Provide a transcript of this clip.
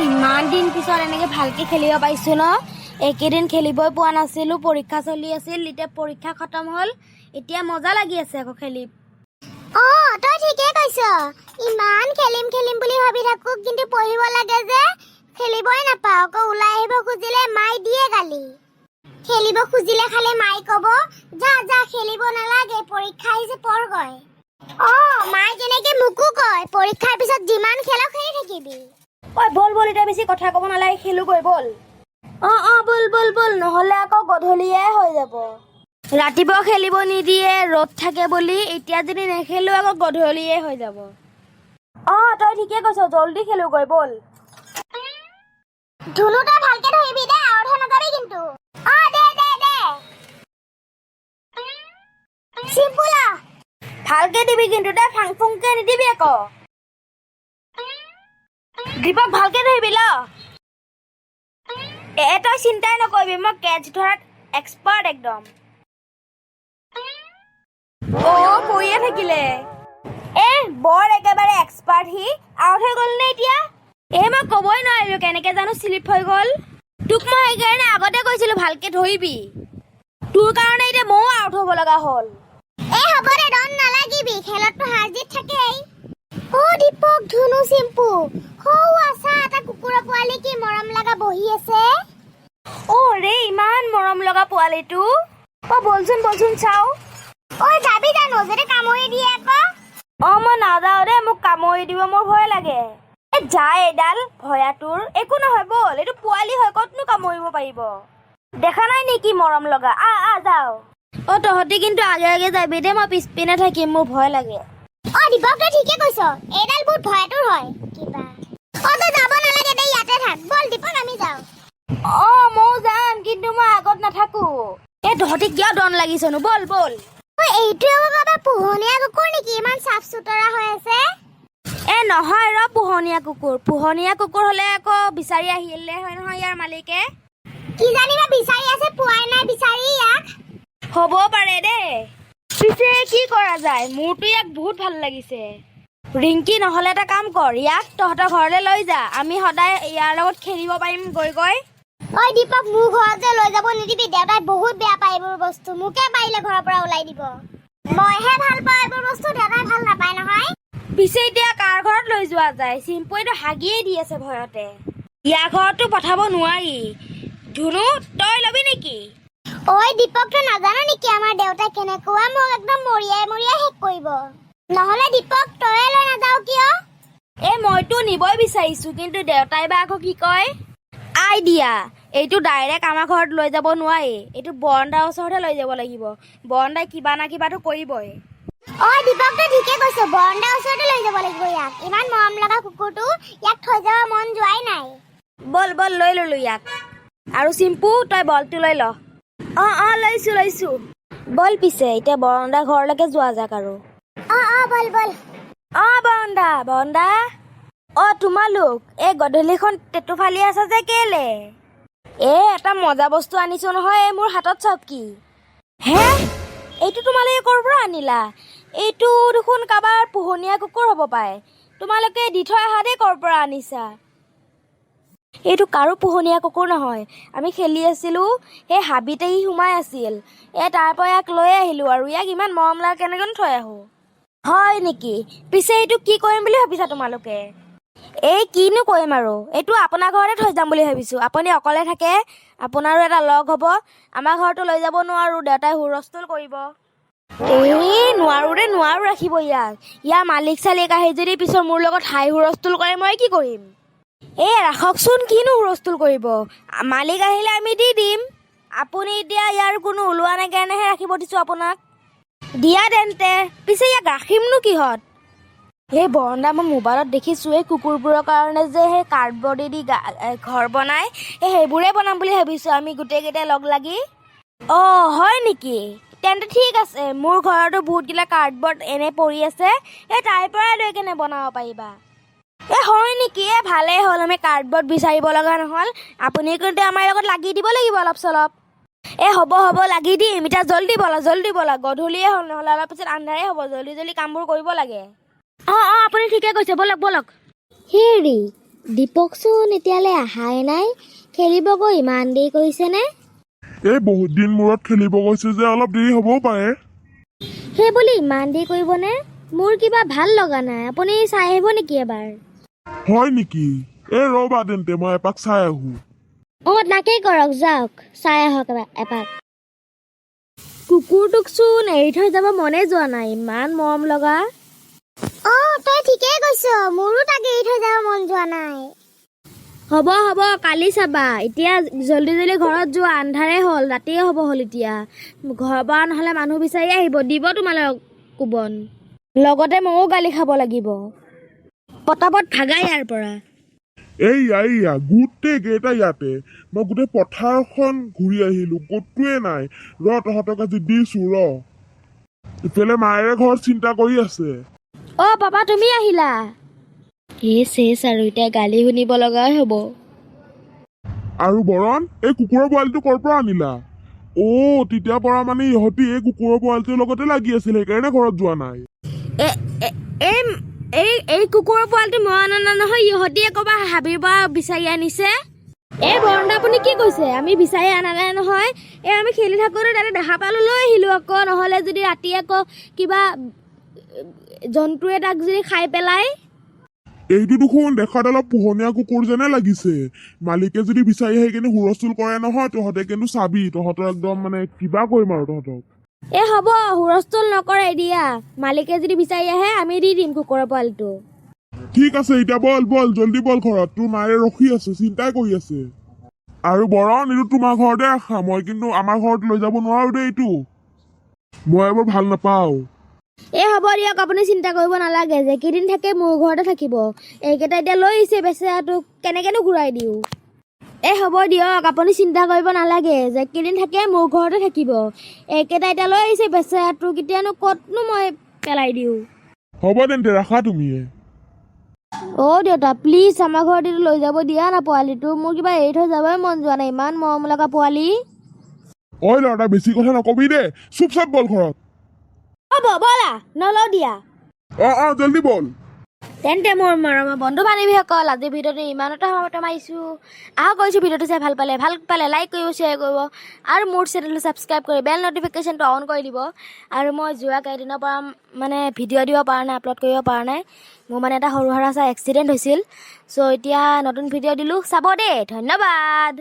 ইমান দিন পিছত এনেকে ভালকে খেলিব পাইছো ন। একেদিন খেলিবই পোৱা নাছিলো, পৰীক্ষা চলি আছিল। এতিয়া পৰীক্ষা খতম হল, এতিয়া মজা লাগি আছে আকৌ খেলি। তই ঠিকে কৈছ। ইমান খেলিম খেলিম বুলি ভাবি থাকো, কিন্তু পঢ়িব লাগে যে খেলিবই নাপাও। আকৌ ওলাই আহিব খুজিলে মাই দিয়ে গালি। খেলিব খুজিলে খালি মাই কব, যা যা খেলিব নালাগে, পৰীক্ষা আহিছে পঢ়গৈ। মাই যেনেকে মোকো কয়, পৰীক্ষাৰ পিছত যিমান খেল খেলি থাকিবি। বল বল, এতিয়া বেছি কথা ক'ব নালাগে, খেলোগৈ বল। বল বল বল, নহলে আকৌ গধূলিয়ে হৈ যাব। ৰাতিপুৱা খেলিব নিদিয়ে, ৰ'দ থাকে বুলি। এতিয়া যদি নেখেলো আকৌ গধূলিয়ে হৈ যাব। তই ঠিকে কৈছ, জল্দি খেলোগৈ বল। ধুনু তই ভালকে ধৰিবি দে, আউট হৈ নাযাবি কিন্তু। দে দে দে চিম্পুলা, ভালকে দিবি কিন্তু দে, ফাং ফুংকে নিদিবি আকৌ। দীপক ভালকে ধৰিবি ল। তই চিন্তাই নকৰিবি, মই কেটচ ধৰাত এক্সপাৰ্ট একদম। পৰিয়ে থাকিলে। বৰ একেবাৰে এক্সপাৰ্ট সি। আউট হৈ গ'ল নে এতিয়া? মই ক'বই নোৱাৰিলো কেনেকে জানো শ্লিপ হৈ গ'ল। তোক মই সেইকাৰণে আগতে কৈছিলো ভালকে ধৰিবি। তোৰ কাৰণে এতিয়া ময়ো আউট হ'ব লগা হ'ল। হ'ব দে, ডন নালাগিবি, খেলততো হাৰ জিত থাকেই। দীপক, ধুনু, চিম্পু, আছা এটা কুকুৰৰ পোৱালি কি মৰম লগা বহি আছে। ৰে, ইমান মৰম লগা পোৱালিটো। বলচোন বলচোন চাও। যাবি জানো, যদি কামুৰি দিয়ে আকৌ। মই নাযাও দে, মোক কামুৰি দিব, মোৰ ভয় লাগে। যায় এডাল ভয়া তোৰ। একো নহয় বল, এইটো পোৱালি হয়, ক'তনো কামুৰিব পাৰিব। দেখা নাই নেকি মৰম লগা। যাও। তহঁতি কিন্তু আগে আগে যাবি দে, মই পিছপিনে থাকিম, মোৰ ভয় লাগে। দীপক তই ঠিকে কৈছ, এইডাল বহুত ভয়াতুৰ হয় কিবা। তই যাব নালাগে দে, ইয়াতে থাক। বল দীপক, আমি যাও। ময়ো যাম, কিন্তু মই আগত নাথাকো। তহঁতি কিয় ডন লাগিছনো, বল বল। এইটো বাবা পোহনীয়া কুকুৰ নেকি, ইমান চাফ চুতৰা হৈ আছে। নহয় ৰ, পোহনীয়া কুকুৰ। পোহনীয়া কুকুৰ হলে আকৌ বিচাৰি আহিলে হয় নহয় ইয়াৰ মালিকে। কি জানিবা বিচাৰি আছে, পোৱাই নাই বিচাৰি ইয়াক। হ'ব পাৰে দেই। পিছে কি কৰা যায়, মোৰতো ইয়াক বহুত ভাল লাগিছে। ৰিংকি, নহলে এটা কাম কৰ, ইয়াক তহঁতৰ ঘৰলৈ লৈ যা। আমি সদায় ইয়াৰ লগত খেলিব পাৰিম গৈ গৈ। দীপক, মোৰ ঘৰত যে লৈ যাব নিদিবি, দেউতাই বহুত বেয়া পায় এইবোৰ বস্তু। মোকে পাৰিলে ঘৰৰ পৰা ওলাই দিব। মইহে ভাল পাওঁ এইবোৰ বস্তু, দেউতাই ভাল নাপায় নহয়। পিছে এতিয়া কাৰ ঘৰত লৈ যোৱা যায়? চিম্পুৱেটো হাগিয়ে দি আছে ভয়তে। ইয়াৰ ঘৰতো পঠাব নোৱাৰি। ধুনু, তই ল'বি নেকি? দীপক, তই নাজানো নেকি আমাৰ দেউতাই কেনেকুৱা, মোক একদম মৰিয়াই মৰিয়াই শেষ কৰিব। নহলে দীপক, তয়ে লৈ নাযাও কিয়? মইতো নিবই বিচাৰিছো, কিন্তু দেউতাই বা আকৌ কি কয়। দিয়া, এইটো ডাইৰেক্ট আমাৰ ঘৰত লৈ যাব নোৱাৰি। এইটো বৰণ্ডাৰ ওচৰতহে লৈ যাব লাগিব। বৰণ্ডাই কিবা না কিবাটো কৰিবই। দীপক তই ঠিকে কৈছ, বৰণ্ডাৰ ওচৰতে লৈ যাব লাগিব ইয়াক। ইমান মৰম লগা কুকুৰটো, ইয়াক থৈ যাব মন যোৱাই নাই। বল বল, লৈ ললো ইয়াক। আৰু চিম্পু, তই বলটো লৈ ল। লৈছো। বল পিছে এতিয়া বৰণ্ডা ঘৰলৈকে যোৱা যাক আৰু। বল বল। বৰণ্ডা। তোমালোক এই গধূলিখন টেটু ফালি আছা যে কেলে? এটা মজা বস্তু আনিছো নহয়, মোৰ হাতত চাওক কি। এইটো তোমালোকে ক'ৰ পৰা আনিলা? এইটো দেখোন কাৰোবাৰ পোহনীয়া কুকুৰ হ'ব পাৰে। তোমালোকে দি থৈ অহা দেই, ক'ৰ পৰা আনিছা। এইটো কাৰো পোহনীয়া কুকুৰ নহয়। আমি খেলি আছিলো, সেই হাবিতে ই সোমাই আছিল। তাৰ পৰা ইয়াক লৈ আহিলো, আৰু ইয়াক ইমান মৰম লাগে কেনেকৈ থৈ আহো। হয় নেকি? পিছে এইটো কি কৰিম বুলি ভাবিছা তোমালোকে? কিনো কৰিম আৰু, এইটো আপোনাৰ ঘৰতে থৈ যাম বুলি ভাবিছো। আপুনি অকলে থাকে, আপোনাৰো এটা লগ হ'ব। আমাৰ ঘৰতো লৈ যাব নোৱাৰো, দেউতাই হুলস্থুল কৰিব। নোৱাৰো ৰাখিব ইয়াক। ইয়াৰ মালিক চালিক আহি যদি পিছত মোৰ লগত হাই হুলস্থুল কৰে, মই কি কৰিম? ৰাখকচোন, কিনো হুলস্থুল কৰিব। মালিক আহিলে আমি দি দিম। আপুনি এতিয়া ইয়াৰ কোনো ওলোৱা নাই কাৰণেহে ৰাখিব দিছো আপোনাক। দিয়া তেন্তে। পিছে ইয়াক ৰাখিমনো কিহত? বৰণ্ডা, মই মোবাইলত দেখিছো এই কুকুৰবোৰৰ কাৰণে যে সেই কাৰ্ডবৰ্ডেদি ঘৰ বনাই, সেইবোৰে বনাম বুলি ভাবিছো আমি গোটেইকেইটাই লগ লাগি। হয় নেকি? তেন্তে ঠিক আছে, মোৰ ঘৰতো বহুতকেইটা কাৰ্ডবৰ্ড এনে পৰি আছে, তাৰ পৰাই লৈ কেনে বনাব পাৰিবা। হয় নেকি? ভালেই হ'ল, আমি কাৰ্ডবৰ্ড বিচাৰিব লগা নহ'ল। আপুনি কিন্তু আমাৰ লগত লাগি দিব লাগিব অলপ চলপ। হ'ব লাগি দিম। এতিয়া জল্দি বলা, গধূলিয়ে হ'ল, নহ'লে অলপ পিছত আন্ধাৰে হ'ব। জল্দি কামবোৰ কৰিব লাগে। আপুনি ঠিকে কৈছে, বলক। হেৰি, দীপকচোন এতিয়ালৈ অহাই নাই, খেলিব গৈ ইমান দেৰি কৰিছেনে? এই বহুত দিন মূৰত খেলিব গৈছে যে অলপ দেৰি হ'বও পাৰে। সেই বুলি ইমান দেৰি কৰিবনে? মোৰ কিবা ভাল লগা নাই, আপুনি চাই আহিব নেকি এবাৰ? হয় নেকি? ৰ'বা তেন্তে মই এপাক চাই আহোঁ। তাকেই কৰক, যাওক চাই আহক এপাক। কুকুৰটোকচোন এৰি থৈ যাব মনে যোৱা নাই, ইমান মৰম লগা। তই ঠিকেই কৈছ, মোৰো তাক এৰি থৈ যাব মন যোৱা নাই। হ'ব হ'ব, কালি চাবা। এতিয়া জল্দি জল্দি ঘৰত যোৱা, আন্ধাৰে হ'ল, ৰাতিয়ে হ'ব হ'ল। এতিয়া ঘৰৰ পৰা নহ'লে মানুহ বিচাৰি আহিব, দিব তোমালোক কোবন। লগতে ময়ো গালি খাব লাগিব। পটাপট ভাগা ইয়াৰ পৰা। এইয়া গোটেই কেইটা ইয়াতে। মই গোটেই পথাৰখন ঘূৰি আহিলোঁ, ক'তোৱে নাই। তহঁতক আজি দিছোঁ ইফালে মায়েৰে ঘৰত চিন্তা কৰি আছে। পাপা তুমি আহিলা? চেচ আৰু এতিয়া গালি শুনিব লগাই হ'ব। আৰু বৰণ, এই কুকুৰৰ পোৱালিটো ক'ৰ পৰা আনিলা? তেতিয়াৰ পৰা মানে ইহঁতি এই কুকুৰৰ পোৱালিটোৰ লগতে লাগি আছিল, সেইকাৰণে ঘৰত যোৱা নাই। এই কুকুৰৰ পোৱালিটো মই অনা নহয়, ইহঁতিয়ে ক'বা হাবিৰ পৰা বিচাৰি আনিছে। বৰণ আপুনি কি কৈছে? আমি বিচাৰি অনা নাই নহয়। আমি খেলি থাকোঁতে তাতে দেখা পালোঁ, লৈ আহিলোঁ আকৌ। নহ'লে যদি ৰাতি আকৌ কিবা জন্তুৱে তাক যদি খাই পেলাই। এইটো দেখোন দেখাত অলপ পোহনীয়া কুকুৰ যেনে লাগিছে। মালিকে যদি বিচাৰি আহি কিনে হুলস্থুল কৰে নহয়, তহঁতে কিন্তু চাবি, তহঁতৰ একদম মানে কিবা কৰিম আৰু তহঁতক। হ'ব, হুলস্থুল নকৰে দিয়া। মালিকে যদি বিচাৰি আহে আমি দি দিম কুকুৰৰ পোৱালিটো। ঠিক আছে, এতিয়া বল জল্দি বল ঘৰত, তোৰ মায়ে ৰখি আছে, চিন্তাই কৰি আছে। আৰু বৰণ, এইটো তোমাৰ ঘৰতে ৰাখা, মই কিন্তু আমাৰ ঘৰত লৈ যাব নোৱাৰো দেই এইটো। মই এইবোৰ ভাল নাপাওঁ। হ'ব দিয়ক, আপুনি চিন্তা কৰিব নালাগে। যে কেইদিন থাকে মোৰ ঘৰতে থাকিব। এইকেইটা এতিয়া লৈ আহিছে, বেচেৰাটোক কেনেকেনো ঘূৰাই দিওঁ। হ'ব দিয়ক, আপুনি চিন্তা কৰিব নালাগে। যে কেইদিন থাকে মোৰ ঘৰতে থাকিব। এইকেইটা এতিয়া লৈ আহিছে, বেচেৰাটোক এতিয়ানো ক'তনো মই পেলাই দিওঁ। হ'ব তেন্তে, ৰাখা তুমিয়ে। দেউতা প্লিজ আমাৰ ঘৰত এইটো লৈ যাব দিয়া না পোৱালিটো। মোৰ কিবা এৰি থৈ যাবই মন যোৱা নাই, ইমান মৰম লগা পোৱালি। ল'ৰা, বেছি কথা নকবি দেই, চুপ বল ঘৰত। হ'ব ব'লা, নলওঁ দিয়া। জল্দি বল। তেন্তে মোৰ মৰমৰ বন্ধু বান্ধৱীসকল, আজিৰ ভিডিঅ'টো ইমানতে সমাপ্ত মাৰিছোঁ। আশা কৰিছোঁ ভিডিঅ'টো চাই ভাল পালে লাইক কৰিব, শ্বেয়াৰ কৰিব আৰু মোৰ চেনেলটো ছাবস্ক্ৰাইব কৰি বেল নটিফিকেশ্যনটো অন কৰি দিব। আৰু মই যোৱা কেইদিনৰ পৰা মানে ভিডিঅ' দিব পৰা নাই, আপলোড কৰিব পৰা নাই। মোৰ মানে এটা সৰু সুৰা এক্সিডেণ্ট হৈছিল। চ' এতিয়া নতুন ভিডিঅ' দিলোঁ, চাব দেই। ধন্যবাদ।